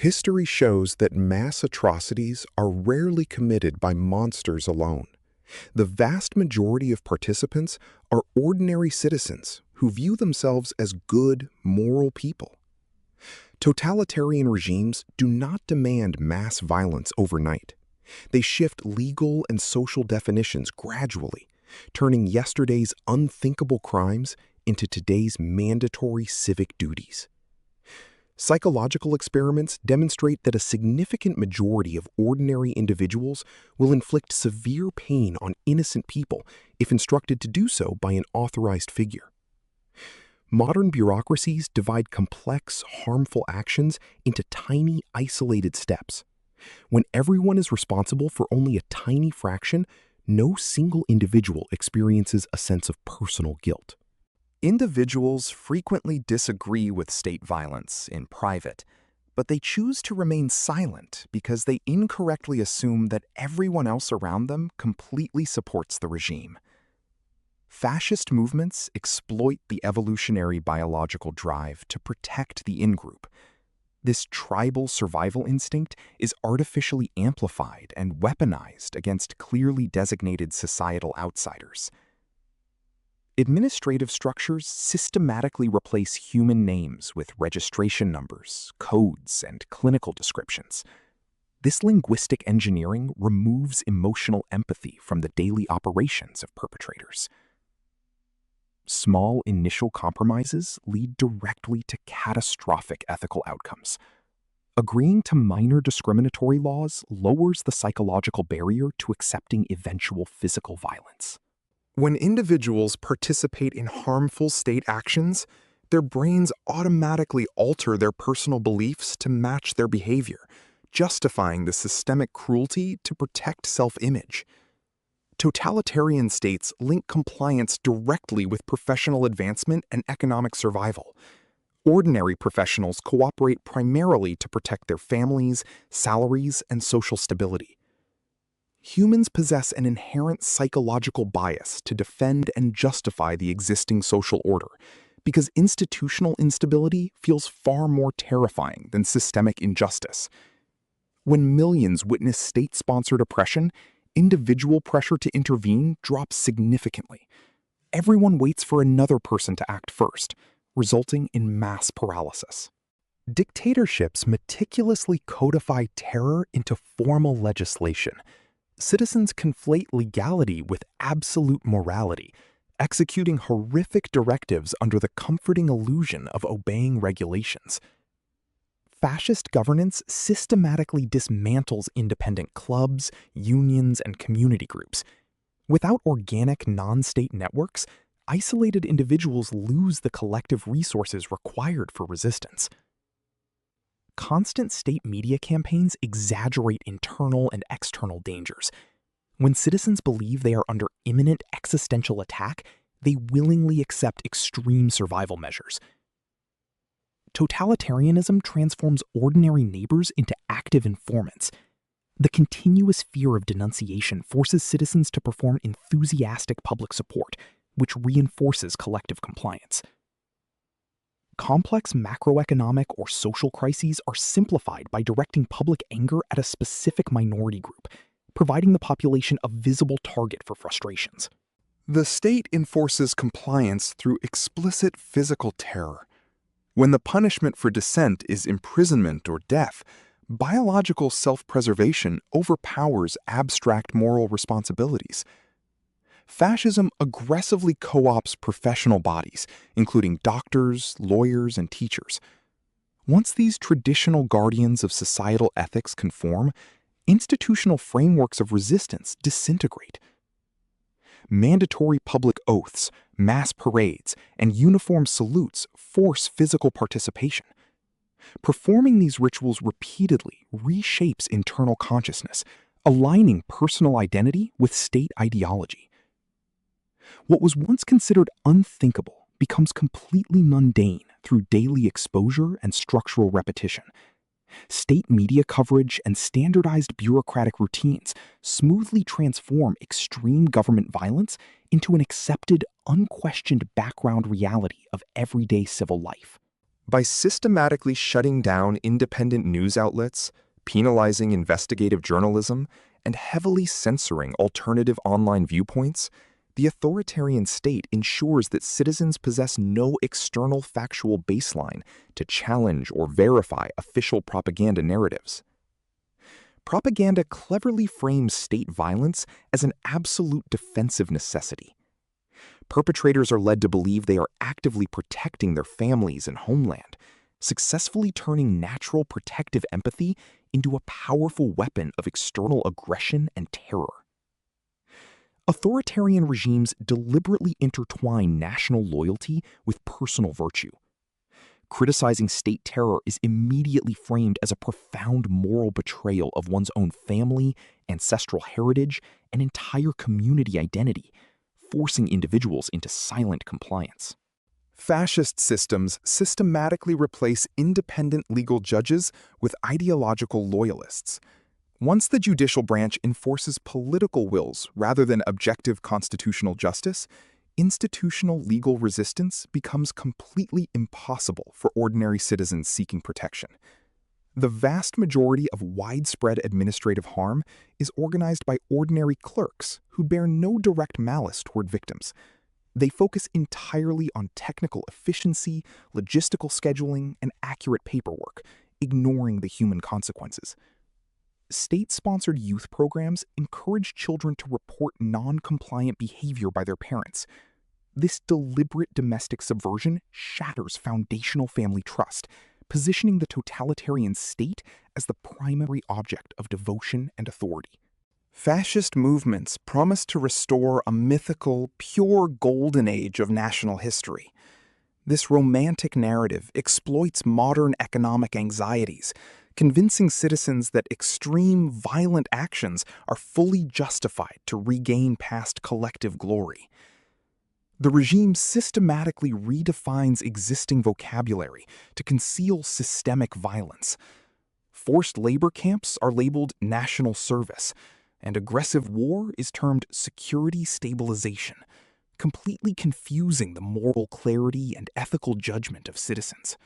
History shows that mass atrocities are rarely committed by monsters alone. The vast majority of participants are ordinary citizens who view themselves as good, moral people. Totalitarian regimes do not demand mass violence overnight. They shift legal and social definitions gradually, turning yesterday's unthinkable crimes into today's mandatory civic duties. Psychological experiments demonstrate that a significant majority of ordinary individuals will inflict severe pain on innocent people if instructed to do so by an authorized figure. Modern bureaucracies divide complex, harmful actions into tiny, isolated steps. When everyone is responsible for only a tiny fraction, no single individual experiences a sense of personal guilt. Individuals frequently disagree with state violence in private, but they choose to remain silent because they incorrectly assume that everyone else around them completely supports the regime. Fascist movements exploit the evolutionary biological drive to protect the in-group. This tribal survival instinct is artificially amplified and weaponized against clearly designated societal outsiders. Administrative structures systematically replace human names with registration numbers, codes, and clinical descriptions. This linguistic engineering removes emotional empathy from the daily operations of perpetrators. Small initial compromises lead directly to catastrophic ethical outcomes. Agreeing to minor discriminatory laws lowers the psychological barrier to accepting eventual physical violence. When individuals participate in harmful state actions, their brains automatically alter their personal beliefs to match their behavior, justifying the systemic cruelty to protect self-image. Totalitarian states link compliance directly with professional advancement and economic survival. Ordinary professionals cooperate primarily to protect their families, salaries, and social stability. Humans possess an inherent psychological bias to defend and justify the existing social order, because institutional instability feels far more terrifying than systemic injustice. When millions witness state-sponsored oppression, individual pressure to intervene drops significantly. Everyone waits for another person to act first, resulting in mass paralysis. Dictatorships meticulously codify terror into formal legislation. Citizens conflate legality with absolute morality, executing horrific directives under the comforting illusion of obeying regulations. Fascist governance systematically dismantles independent clubs, unions, and community groups. Without organic non-state networks, isolated individuals lose the collective resources required for resistance. Constant state media campaigns exaggerate internal and external dangers. When citizens believe they are under imminent existential attack, they willingly accept extreme survival measures. Totalitarianism transforms ordinary neighbors into active informants. The continuous fear of denunciation forces citizens to perform enthusiastic public support, which reinforces collective compliance. Complex macroeconomic or social crises are simplified by directing public anger at a specific minority group, providing the population a visible target for frustrations. The state enforces compliance through explicit physical terror. When the punishment for dissent is imprisonment or death, biological self-preservation overpowers abstract moral responsibilities. Fascism aggressively co-opts professional bodies, including doctors, lawyers, and teachers. Once these traditional guardians of societal ethics conform, institutional frameworks of resistance disintegrate. Mandatory public oaths, mass parades, and uniform salutes force physical participation. Performing these rituals repeatedly reshapes internal consciousness, aligning personal identity with state ideology. What was once considered unthinkable becomes completely mundane through daily exposure and structural repetition. State media coverage and standardized bureaucratic routines smoothly transform extreme government violence into an accepted, unquestioned background reality of everyday civil life. By systematically shutting down independent news outlets, penalizing investigative journalism, and heavily censoring alternative online viewpoints, the authoritarian state ensures that citizens possess no external factual baseline to challenge or verify official propaganda narratives. Propaganda cleverly frames state violence as an absolute defensive necessity. Perpetrators are led to believe they are actively protecting their families and homeland, successfully turning natural protective empathy into a powerful weapon of external aggression and terror. Authoritarian regimes deliberately intertwine national loyalty with personal virtue. Criticizing state terror is immediately framed as a profound moral betrayal of one's own family, ancestral heritage, and entire community identity, forcing individuals into silent compliance. Fascist systems systematically replace independent legal judges with ideological loyalists. Once the judicial branch enforces political wills rather than objective constitutional justice, institutional legal resistance becomes completely impossible for ordinary citizens seeking protection. The vast majority of widespread administrative harm is organized by ordinary clerks who bear no direct malice toward victims. They focus entirely on technical efficiency, logistical scheduling, and accurate paperwork, ignoring the human consequences. State-sponsored youth programs encourage children to report non-compliant behavior by their parents. This deliberate domestic subversion shatters foundational family trust, positioning the totalitarian state as the primary object of devotion and authority. Fascist movements promise to restore a mythical, pure golden age of national history. This romantic narrative exploits modern economic anxieties, convincing citizens that extreme, violent actions are fully justified to regain past collective glory. The regime systematically redefines existing vocabulary to conceal systemic violence. Forced labor camps are labeled national service, and aggressive war is termed security stabilization, completely confusing the moral clarity and ethical judgment of citizens.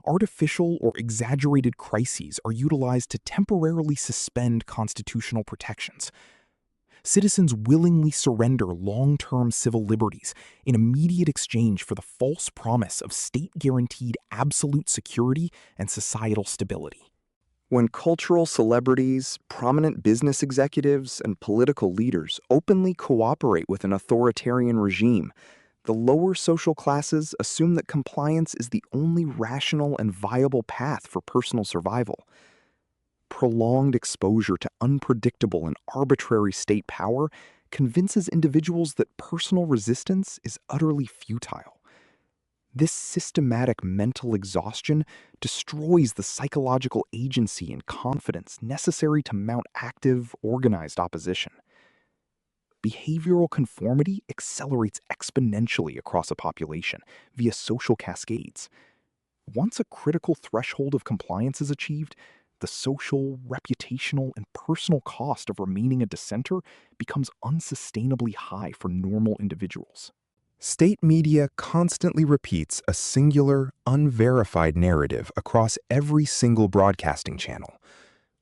Artificial or exaggerated crises are utilized to temporarily suspend constitutional protections. Citizens willingly surrender long-term civil liberties in immediate exchange for the false promise of state-guaranteed absolute security and societal stability. When cultural celebrities, prominent business executives, and political leaders openly cooperate with an authoritarian regime, the lower social classes assume that compliance is the only rational and viable path for personal survival. Prolonged exposure to unpredictable and arbitrary state power convinces individuals that personal resistance is utterly futile. This systematic mental exhaustion destroys the psychological agency and confidence necessary to mount active, organized opposition. Behavioral conformity accelerates exponentially across a population via social cascades. Once a critical threshold of compliance is achieved, the social, reputational, and personal cost of remaining a dissenter becomes unsustainably high for normal individuals. State media constantly repeats a singular, unverified narrative across every single broadcasting channel.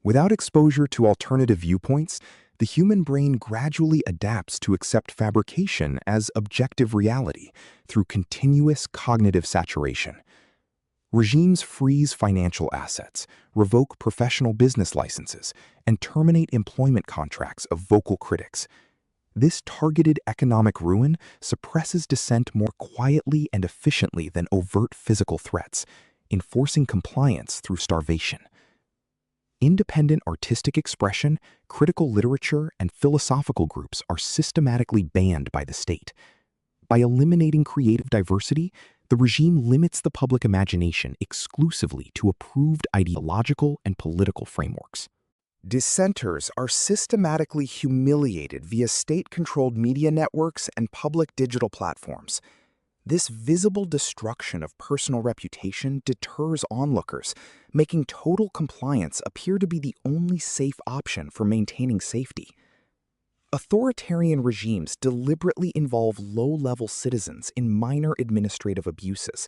Without exposure to alternative viewpoints, the human brain gradually adapts to accept fabrication as objective reality through continuous cognitive saturation. Regimes freeze financial assets, revoke professional business licenses, and terminate employment contracts of vocal critics. This targeted economic ruin suppresses dissent more quietly and efficiently than overt physical threats, enforcing compliance through starvation. Independent artistic expression, critical literature, and philosophical groups are systematically banned by the state. By eliminating creative diversity, the regime limits the public imagination exclusively to approved ideological and political frameworks. Dissenters are systematically humiliated via state-controlled media networks and public digital platforms. This visible destruction of personal reputation deters onlookers, making total compliance appear to be the only safe option for maintaining safety. Authoritarian regimes deliberately involve low-level citizens in minor administrative abuses.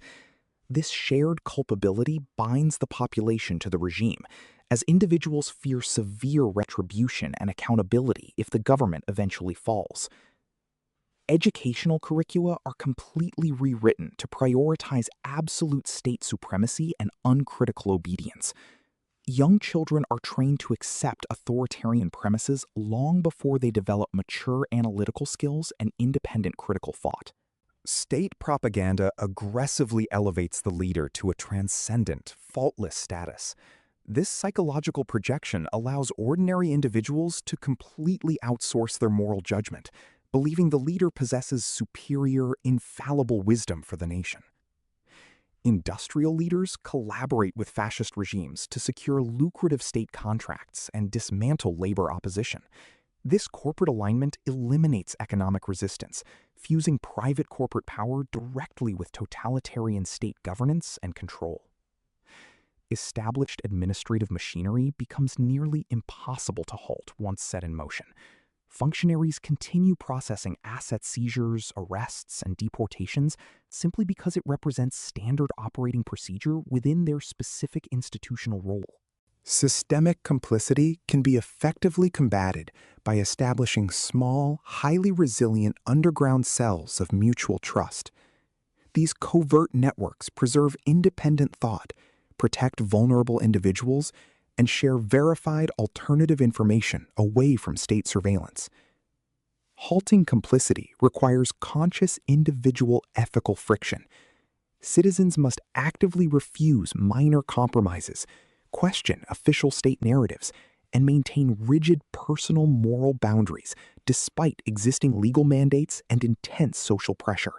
This shared culpability binds the population to the regime, as individuals fear severe retribution and accountability if the government eventually falls. Educational curricula are completely rewritten to prioritize absolute state supremacy and uncritical obedience. Young children are trained to accept authoritarian premises long before they develop mature analytical skills and independent critical thought. State propaganda aggressively elevates the leader to a transcendent, faultless status. This psychological projection allows ordinary individuals to completely outsource their moral judgment, believing the leader possesses superior, infallible wisdom for the nation. Industrial leaders collaborate with fascist regimes to secure lucrative state contracts and dismantle labor opposition. This corporate alignment eliminates economic resistance, fusing private corporate power directly with totalitarian state governance and control. Established administrative machinery becomes nearly impossible to halt once set in motion. Functionaries continue processing asset seizures, arrests, and deportations simply because it represents standard operating procedure within their specific institutional role. Systemic complicity can be effectively combated by establishing small, highly resilient underground cells of mutual trust. These covert networks preserve independent thought, protect vulnerable individuals, and share verified alternative information away from state surveillance. Halting complicity requires conscious individual ethical friction. Citizens must actively refuse minor compromises, question official state narratives, and maintain rigid personal moral boundaries despite existing legal mandates and intense social pressure.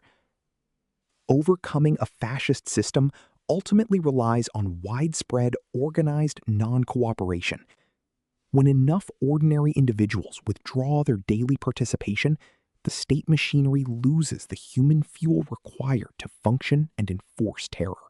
Overcoming a fascist system ultimately relies on widespread, organized non-cooperation. When enough ordinary individuals withdraw their daily participation, the state machinery loses the human fuel required to function and enforce terror.